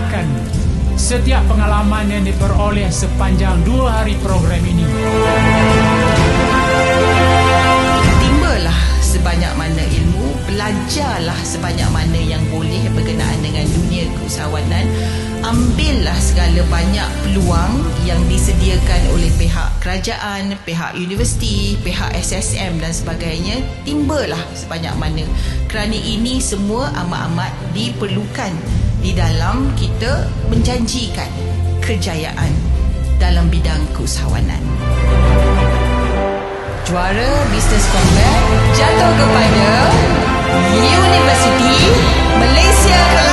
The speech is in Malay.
kongsikan setiap pengalaman yang diperoleh sepanjang 2 hari program ini. Timbalah sebanyak mana ilmu, belajarlah sebanyak mana yang boleh berkenaan dengan dunia keusahawanan. Ambillah segala banyak peluang yang disediakan oleh pihak kerajaan, pihak universiti, pihak SSM dan sebagainya. Timbalah sebanyak mana, kerana ini semua amat-amat diperlukan di dalam kita menjanjikan kejayaan dalam bidang keusahawanan. Juara Business Combat jatuh kepada Universiti Malaysia